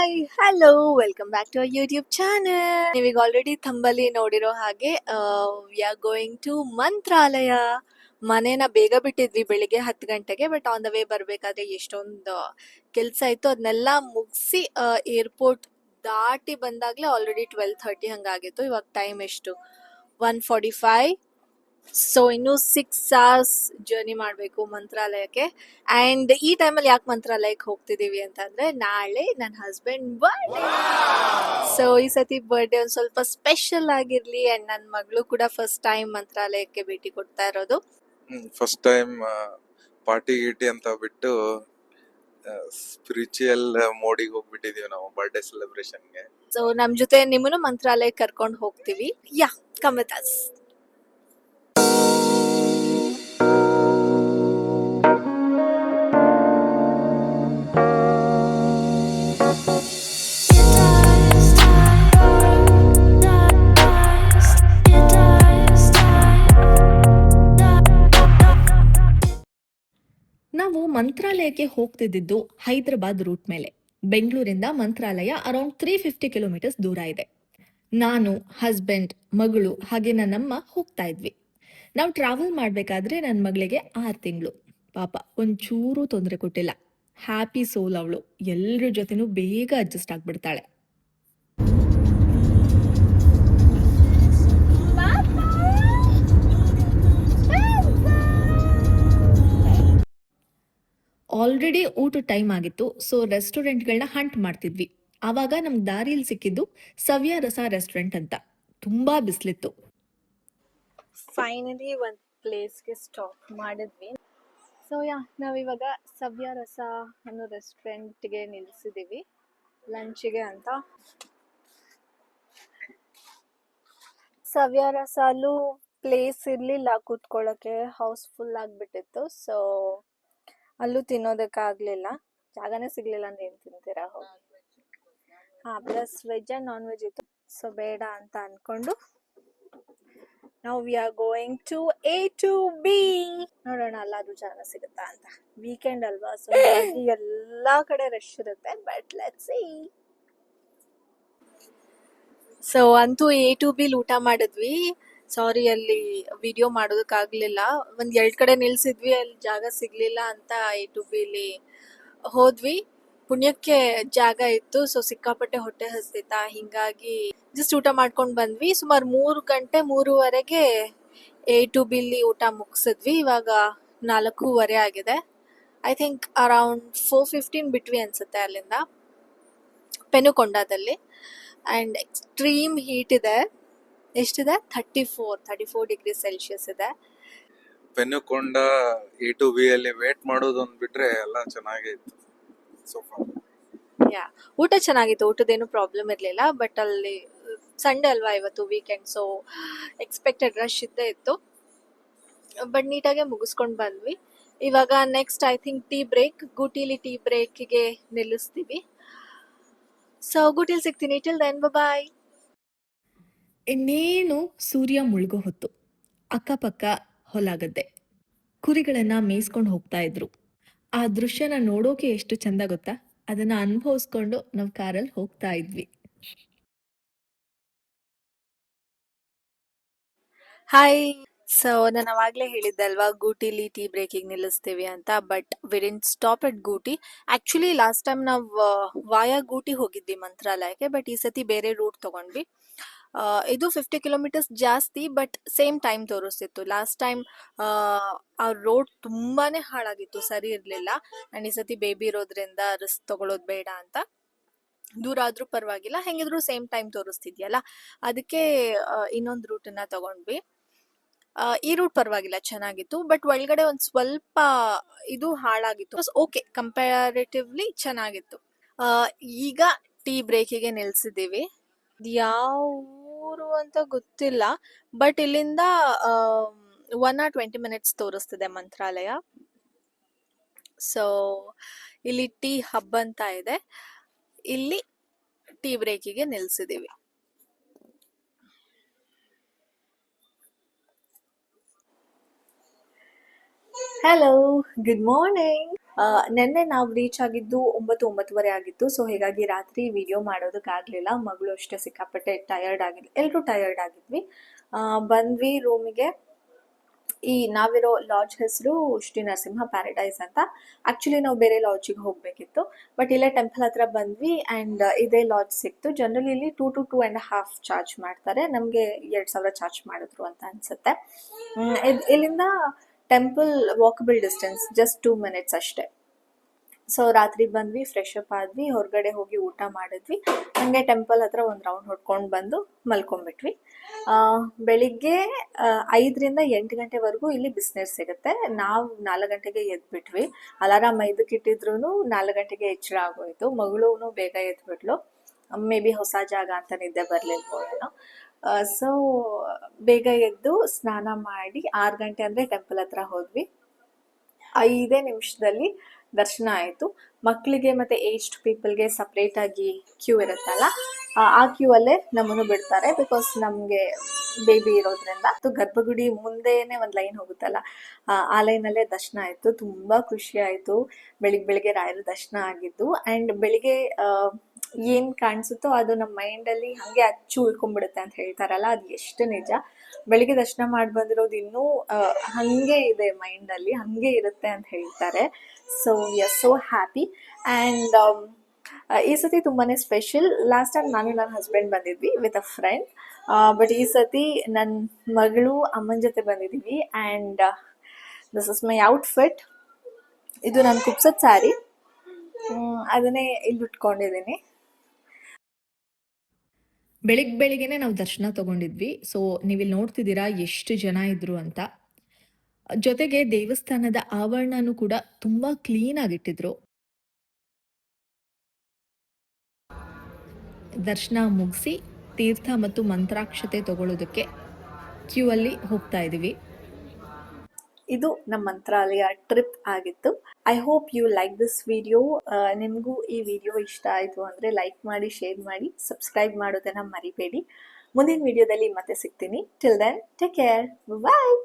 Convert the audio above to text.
Hi hello welcome back to YouTube channel. ನೀವೀಗ already ಥಂಬಲ್ಲಿ ನೋಡಿರೋ ಹಾಗೆ we are going to Mantralaya. ಮನೇನ ಬೇಗ ಬಿಟ್ಟಿದ್ವಿ ಬೆಳಿಗ್ಗೆ 10 ಗಂಟೆಗೆ. ಬಟ್ ಆನ್ ದ ವೇ ಬರ್ಬೇಕಾದ್ರೆ ಎಷ್ಟೊಂದು ಕೆಲಸ ಇತ್ತು, ಅದನ್ನೆಲ್ಲ ಮುಗಿಸಿ ಏರ್ಪೋರ್ಟ್ ದಾಟಿ ಬಂದಾಗ್ಲೇ ಆಲ್ರೆಡಿ 12:30 ಹಂಗಾಗಿತ್ತು. ಇವಾಗ ಟೈಮ್ ಎಷ್ಟು 1:45. ಸೊ ಇನ್ನು 6 hours ಜರ್ನಿ ಮಾಡಬೇಕು ಮಂತ್ರಾಲಯಕ್ಕೆ. ಅಂಡ್ ಈ ಟೈಮಲ್ಲಿ ಯಾಕೆ ಮಂತ್ರಾಲಯಕ್ಕೆ ಹೋಗ್ತಿದೀವಿ ಅಂತಂದ್ರೆ ನಾಳೆ ನನ್ನ ಹಸ್ಬೆಂಡ್ ಬರ್ಡೇ. ಸೊ ಈ ಸತಿ ಬರ್ಡೇ ಒಂದ್ ಸ್ವಲ್ಪ ಸ್ಪೆಷಲ್ ಆಗಿರ್ಲಿ. ಅಂಡ್ ನನ್ನ ಮಗಳು ಕೂಡ ಫಸ್ಟ್ ಟೈಮ್ ಮಂತ್ರಾಲಯಕ್ಕೆ ಭೇಟಿ ಕೊಡ್ತಾ ಇರೋದು. ಫಸ್ಟ್ ಟೈಮ್ ಪಾರ್ಟಿ ಗೀಟಿ ಅಂತ ಬಿಟ್ಟು ಸ್ಪಿರಿಚುಯಲ್ ಮೋಡಿಗೆ ಹೋಗ್ಬಿಟ್ಟಿದೀವಿ ನಾವು ಬರ್ಡೇ ಸೆಲೆಬ್ರೇಷನ್ಗೆ. ಸೊ ನಮ್ ಜೊತೆ ನಿಮ್ಮನ್ನು ಮಂತ್ರಾಲಯಕ್ಕೆ ಕರ್ಕೊಂಡು ಹೋಗ್ತೀವಿ. ಯಾ ಕಮ್ ವಿತ್ ಅಸ್. ನಾವು ಮಂತ್ರಾಲಯಕ್ಕೆ ಹೋಗ್ತಿದ್ದು ಹೈದರಾಬಾದ್ ರೂಟ್ ಮೇಲೆ. ಬೆಂಗಳೂರಿಂದ ಮಂತ್ರಾಲಯ ಅರೌಂಡ್ 350 ಕಿಲೋಮೀಟರ್ಸ್ ದೂರ ಇದೆ. ನಾನು, ಹಸ್ಬೆಂಡ್, ಮಗಳು ಹಾಗೆ ನನ್ನಮ್ಮ ಹೋಗ್ತಾ ಇದ್ವಿ. ನಾವು ಟ್ರಾವೆಲ್ ಮಾಡಬೇಕಾದ್ರೆ ನನ್ನ ಮಗಳಿಗೆ 6 ತಿಂಗಳು. ಪಾಪ ಒಂಚೂರು ತೊಂದರೆ ಕೊಟ್ಟಿಲ್ಲ. ಹ್ಯಾಪಿ ಸೋಲ್ ಅವಳು. ಎಲ್ಲರ ಜೊತೆನೂ ಬೇಗ ಅಡ್ಜಸ್ಟ್ ಆಗ್ಬಿಡ್ತಾಳೆ. ಆಲ್ರೆಡಿ ಊಟ ಟೈಮ್ ಆಗಿತ್ತು. ಸೊ ರೆಸ್ಟೋರೆಂಟ್ಗಳನ್ನ ಹಂಟ್ ಮಾಡ್ತಿದ್ವಿ. ಆವಾಗ ನಮ್ಗೆ ದಾರಿಯಲ್ಲಿ ಸಿಕ್ಕಿದ್ದು ಸವ್ಯ ರಸ ರೆಸ್ಟೋರೆಂಟ್ ಅಂತ. ತುಂಬಾ ಬಿಸಿಲಿತ್ತು. ಫೈನಲಿ ಒಂದು ಪ್ಲೇಸ್ಗೆ ಸ್ಟಾಪ್ ಮಾಡಿದ್ವಿ. ಸೊ ನಾವಿವಾಗ ಸವ್ಯ ರಸ ಅನ್ನೋ ರೆಸ್ಟೋರೆಂಟ್ಗೆ ನಿಲ್ಸಿದ್ದೀವಿ ಲಂಚಿಗೆ ಅಂತ. ಸವ್ಯ ರಸಲ್ಲೂ ಪ್ಲೇಸ್ ಇರಲಿಲ್ಲ ಕೂತ್ಕೊಳ್ಳೋಕ್ಕೆ, ಹೌಸ್ಫುಲ್ ಆಗಿಬಿಟ್ಟಿತ್ತು. ಸೊ ಅಲ್ಲೂ ತಿನ್ನೋದಕ್ಕಾಗಲಿಲ್ಲ, ಜಾಗನೇ ಸಿಗಲಿಲ್ಲ. ಅಂದ್ರೆ ಏನು ತಿಂತೀರಾ ಹೋಗಿ. Plus veg and non veg ಇತ್ತು. ಸೊ ಬೇಡ ಅಂತ ಅಂದ್ಕೊಂಡು ನಾವು we are going to A to B. ನೋಡೋಣ ಅಲ್ಲಾದ್ರೂ ಜಾಗ ಸಿಗುತ್ತಾ ಅಂತ. ವೀಕೆಂಡ್ ಅಲ್ವಾ, ಸೊ ಎಲ್ಲಾ ಕಡೆ ರಶ್ ಇರುತ್ತೆ. But let's see. ಸೊ ಅಂತೂ A to B ಊಟ ಮಾಡಿದ್ವಿ. ಸಾರಿ, ಅಲ್ಲಿ ವಿಡಿಯೋ ಮಾಡೋದಕ್ಕಾಗಲಿಲ್ಲ. ಒಂದ್ 2 ಕಡೆ ನಿಲ್ಸಿದ್ವಿ, ಅಲ್ಲಿ ಜಾಗ ಸಿಗ್ಲಿಲ್ಲ ಅಂತ A to B ಹೋದ್ವಿ. ಪುಣ್ಯಕ್ಕೆ ಜಾಗ ಇತ್ತು. ಸೊ ಸಿಕ್ಕಾಪಟ್ಟೆ ಹೊಟ್ಟೆ ಹಸ್ದಿತ್ತಾ, ಹಿಂಗಾಗಿ ಜಸ್ಟ್ ಊಟ ಮಾಡ್ಕೊಂಡು ಬಂದ್ವಿ. ಸುಮಾರು 3 ಗಂಟೆ 3:30ಗೆ A to B ಊಟ ಮುಗಿಸಿದ್ವಿ. ಇವಾಗ 4:15 ಆಗಿದೆ. ಐ ಥಿಂಕ್ ಅರೌಂಡ್ 4:15 ಬಿಟ್ವಿ ಅನ್ಸುತ್ತೆ ಅಲ್ಲಿಂದ, ಪೆನುಕೊಂಡದಲ್ಲಿ. ಅಂಡ್ ಎಕ್ಸ್ಟ್ರೀಮ್ ಹೀಟ್ ಇದೆ. ಎಷ್ಟಿದೆ? 34 ಡಿಗ್ರಿ ಸೆಲ್ಸಿಯಸ್ ಇದೆ. ಪೆನುಕೊಂಡ A to B ಅಲ್ಲಿ ವೇಟ್ ಮಾಡೋದೊಂದು ಬಿಟ್ರೆ ಎಲ್ಲ ಚೆನ್ನಾಗೇ ಇತ್ತು. ಊಟ ಚೆನ್ನಾಗಿತ್ತು, ಊಟದೇನು ಪ್ರಾಬ್ಲಮ್ ಇರಲಿಲ್ಲ. ಬಟ್ ಅಲ್ಲಿ ಸಂಡೇ ಅಲ್ವಾ ಇವತ್ತು, ವೀಕೆಂಡ್. ಸೊ ಎಕ್ಸ್ಪೆಕ್ಟೆಡ್ ರಶ್ ಇದ್ದೇ ಇತ್ತು. ಬಟ್ ನೀಟಾಗೆ ಮುಗಿಸ್ಕೊಂಡು ಬಂದ್ವಿ. ಇವಾಗ next I think tea break. ಗೂಟಿಲಿ ಟೀ ಬ್ರೇಕ್ಗೆ ನಿಲ್ಲಿಸ್ತೀವಿ. ಸೊ ಗೂಟಿಲಿ ಸಿಗ್ತೀನಿ. Till then bye. ಇನ್ನೇನು ಸೂರ್ಯ ಮುಳುಗೋ ಹೊತ್ತು. ಅಕ್ಕಪಕ್ಕ ಹೊಲಾಗದ್ದೆ. ಕುರಿಗಳನ್ನ ಮೇಯಿಸ್ಕೊಂಡು ಹೋಗ್ತಾ ಇದ್ರು. ಆ ದೃಶ್ಯನ ನೋಡೋಕೆ ಎಷ್ಟು ಚಂದ ಗೊತ್ತಾ. ಅದನ್ನ ಅನುಭವಿಸ್ಕೊಂಡು ನಾವು ಕಾರಲ್ಲಿ ಹೋಗ್ತಾ ಇದ್ವಿ. ಹಾಯ್. ಸೊ ನಾನು ಅವಾಗಲೇ ಹೇಳಿದ್ದೆ ಅಲ್ವಾ, ಗೂಟಿಲಿ ಟೀ ಬ್ರೇಕಿಗೆ ನಿಲ್ಲಿಸ್ತೀವಿ ಅಂತ. But we didn't stop at Gooty. Actually last time ನಾವು ವಾಯಾ ಗೂಟಿ ಹೋಗಿದ್ವಿ ಮಂತ್ರಾಲಯಕ್ಕೆ. ಬಟ್ ಈ ಸತಿ ಬೇರೆ ರೂಟ್ ತೊಗೊಂಡ್ವಿ. ಇದು 50 ಕಿಲೋಮೀಟರ್ಸ್ ಜಾಸ್ತಿ, ಬಟ್ ಸೇಮ್ ಟೈಮ್ ತೋರಿಸ್ತಿತ್ತು. ಲಾಸ್ಟ್ ಟೈಮ್ ಆ ರೋಡ್ ತುಂಬಾನೇ ಹಾಳಾಗಿತ್ತು, ಸರಿ ಇರಲಿಲ್ಲ. ಆ್ಯಂಡ್ ಈ ಸತಿ ಬೇಬಿ ಇರೋದ್ರಿಂದ ರಿಸ್ಕ್ ತಗೊಳ್ಳೋದು ಬೇಡ ಅಂತ, ದೂರ ಆದ್ರೂ ಪರವಾಗಿಲ್ಲ, ಹೆಂಗಿದ್ರು ಸೇಮ್ ಟೈಮ್ ತೋರಿಸ್ತಿದ್ಯಲ್ಲ, ಅದಕ್ಕೆ ಇನ್ನೊಂದು ರೂಟನ್ನ ತಗೊಂಡ್ವಿ. ಈ ರೂಟ್ ಪರವಾಗಿಲ್ಲ, ಚೆನ್ನಾಗಿತ್ತು. ಬಟ್ ಒಳಗಡೆ ಒಂದು ಸ್ವಲ್ಪ ಇದು ಹಾಳಾಗಿತ್ತು. ಓಕೆ, ಕಂಪ್ಯಾರಿಟಿವ್ಲಿ ಚೆನ್ನಾಗಿತ್ತು. ಈಗ ಟೀ ಬ್ರೇಕಿಗೆ ನಿಲ್ಸಿದ್ದೀವಿ. ಯಾವ ಊರು ಅಂತ ಗೊತ್ತಿಲ್ಲ, ಬಟ್ ಇಲ್ಲಿಂದ 1 or 20 minutes ತೋರಿಸ್ತಿದೆ ಮಂತ್ರಾಲಯ. ಸೊ ಇಲ್ಲಿ ಟೀ ಹಬ್ ಅಂತ ಇದೆ, ಇಲ್ಲಿ ಟೀ ಬ್ರೇಕಿಗೆ ನಿಲ್ಸಿದ್ದೀವಿ. Hello, good morning. ನಿನ್ನೆ ನಾವು ರೀಚ್ ಆಗಿದ್ದು 9:30 ಆಗಿತ್ತು. ಸೊ ಹೀಗಾಗಿ ರಾತ್ರಿ ವಿಡಿಯೋ ಮಾಡೋದಕ್ಕಾಗಲಿಲ್ಲ. ಮಗಳು ಅಷ್ಟೇ ಸಿಕ್ಕಾಪಟ್ಟೆ ಟಯರ್ಡ್ ಆಗಿದ್ವಿ, ಎಲ್ಲರೂ ಟಯರ್ಡ್ ಆಗಿದ್ವಿ. ಬಂದ್ವಿ ರೂಮಿಗೆ. ಈ ನಾವಿರೋ ಲಾಡ್ಜ್ ಹೆಸರು ಶ್ರೀ ನರಸಿಂಹ ಪ್ಯಾರಡೈಸ್ ಅಂತ. ಆಕ್ಚುಲಿ ನಾವು ಬೇರೆ ಲಾಡ್ಜಿಗೆ ಹೋಗ್ಬೇಕಿತ್ತು, ಬಟ್ ಇಲ್ಲೇ ಟೆಂಪಲ್ ಹತ್ರ ಬಂದ್ವಿ ಆ್ಯಂಡ್ ಇದೇ ಲಾಡ್ಜ್ ಸಿಕ್ತು. ಜನರಲಿ ಇಲ್ಲಿ 2 to 2.5 ಚಾರ್ಜ್ ಮಾಡ್ತಾರೆ. ನಮಗೆ 2,000 ಚಾರ್ಜ್ ಮಾಡಿದ್ರು ಅಂತ ಅನ್ಸುತ್ತೆ. ಇಲ್ಲಿಂದ temple walkable distance, just 2 minutes ಅಷ್ಟೇ. ಸೊ ರಾತ್ರಿ ಬಂದ್ವಿ, ಫ್ರೆಶ್ ಅಪ್ ಆದ್ವಿ, ಹೊರಗಡೆ ಹೋಗಿ ಊಟ ಮಾಡಿದ್ವಿ, ಹಂಗೆ ಟೆಂಪಲ್ ಹತ್ರ ಒಂದು ರೌಂಡ್ ಹೊಡ್ಕೊಂಡು ಬಂದು ಮಲ್ಕೊಂಡ್ಬಿಟ್ವಿ. ಬೆಳಿಗ್ಗೆ 5ರಿಂದ 8 ಗಂಟೆವರೆಗೂ ಇಲ್ಲಿ ಬಿಸಿನೀರು ಸಿಗುತ್ತೆ. ನಾವು 4 ಗಂಟೆಗೆ ಎದ್ಬಿಟ್ವಿ. ಅಲಾರಾಮ್ 5ಕ್ಕೆ ಇಟ್ಟಿದ್ರು 4 ಗಂಟೆಗೆ ಎಚ್ಚರ ಆಗೋಯ್ತು. ಮಗಳೂ ಬೇಗ ಎದ್ಬಿಟ್ಲು. ಮೇ ಬಿ ಹೊಸ ಜಾಗ ಅಂತ ನಿದ್ದೆ ಬರ್ಲಿಲ್ವೋ ಏನೋ. ಸೊ ಬೇಗ ಎದ್ದು ಸ್ನಾನ ಮಾಡಿ 6 ಗಂಟೆ ಅಂದರೆ ಟೆಂಪಲ್ ಹತ್ರ ಹೋದ್ವಿ. 5 ನಿಮಿಷದಲ್ಲಿ ದರ್ಶನ ಆಯಿತು. ಮಕ್ಕಳಿಗೆ ಮತ್ತು ಏಜ್ಡ್ ಪೀಪಲ್ಗೆ ಸಪ್ರೇಟಾಗಿ ಕ್ಯೂ ಇರುತ್ತಲ್ಲ, ಆ ಕ್ಯೂ ಅಲ್ಲೇ ನಮ್ಮನ್ನು ಬಿಡ್ತಾರೆ. ಬಿಕಾಸ್ ನಮಗೆ ಬೇಬಿ ಇರೋದ್ರಿಂದ. ಗರ್ಭಗುಡಿ ಮುಂದೆನೇ ಒಂದು ಲೈನ್ ಹೋಗುತ್ತಲ್ಲ, ಆ ಲೈನಲ್ಲೇ ದರ್ಶನ ಆಯಿತು. ತುಂಬ ಖುಷಿ ಆಯಿತು. ಬೆಳಿಗ್ಗೆ ರಾಯರ ದರ್ಶನ ಆಗಿದ್ದು. ಆ್ಯಂಡ್ ಬೆಳಿಗ್ಗೆ ಏನು ಕಾಣಿಸುತ್ತೋ ಅದು ನಮ್ಮ ಮೈಂಡಲ್ಲಿ ಹಾಗೆ ಅಚ್ಚು ಉಳ್ಕೊಂಡ್ಬಿಡುತ್ತೆ ಅಂತ ಹೇಳ್ತಾರಲ್ಲ, ಅದು ಎಷ್ಟು ನಿಜ. ಬೆಳಿಗ್ಗೆ ದರ್ಶನ ಮಾಡಿ ಬಂದಿರೋದು ಇನ್ನೂ ಹಾಗೆ ಇದೆ ಮೈಂಡಲ್ಲಿ, ಹಾಗೆ ಇರುತ್ತೆ ಅಂತ ಹೇಳ್ತಾರೆ. So we are so happy. And ಈ ಸತಿ ತುಂಬಾ ಸ್ಪೆಷಲ್. ಲಾಸ್ಟ್ ಟೈಮ್ ನಾನು ನನ್ನ ಹಸ್ಬೆಂಡ್ ಬಂದಿದ್ವಿ ವಿತ್ ಅ ಫ್ರೆಂಡ್, ಬಟ್ ಈ ಸತಿ ನನ್ನ ಮಗಳು ಅಮ್ಮನ ಜೊತೆ ಬಂದಿದ್ದೀವಿ. And this is my outfit. ಇದು ನಾನು ಕುಪ್ಸದ ಸ್ಯಾರಿ, ಅದನ್ನೇ ಇಲ್ಲಿ ಉಟ್ಕೊಂಡಿದ್ದೀನಿ. ಬೆಳಿಗ್ಗೆನೆ ನಾವು ದರ್ಶನ ತಗೊಂಡಿದ್ವಿ. ಸೊ ನೀವಿಲ್ಲಿ ನೋಡ್ತಿದ್ದೀರಾ ಎಷ್ಟು ಜನ ಇದ್ರು ಅಂತ. ಜೊತೆಗೆ ದೇವಸ್ಥಾನದ ಆವರಣನೂ ಕೂಡ ತುಂಬಾ ಕ್ಲೀನ್ ಆಗಿಟ್ಟಿದ್ರು. ದರ್ಶನ ಮುಗಿಸಿ ತೀರ್ಥ ಮತ್ತು ಮಂತ್ರಾಕ್ಷತೆ ತಗೊಳ್ಳೋದಕ್ಕೆ ಕ್ಯೂ ಅಲ್ಲಿ ಹೋಗ್ತಾ ಇದೀವಿ. ಇದು ನಮ್ಮ ಮಂತ್ರಾಲಯ ಟ್ರಿಪ್ ಆಗಿತ್ತು. I hope you like this video. ನಿಮಗೂ ಈ ವಿಡಿಯೋ ಇಷ್ಟ ಆಯಿತು ಅಂದರೆ ಲೈಕ್ ಮಾಡಿ, ಶೇರ್ ಮಾಡಿ, ಸಬ್ಸ್ಕ್ರೈಬ್ ಮಾಡೋದನ್ನು ಮರಿಬೇಡಿ. ಮುಂದಿನ ವಿಡಿಯೋದಲ್ಲಿ ಮತ್ತೆ ಸಿಗ್ತೀನಿ. ಟಿಲ್ ದೆನ್ ಟೇಕ್ ಕೇರ್, ಬಾಯ್.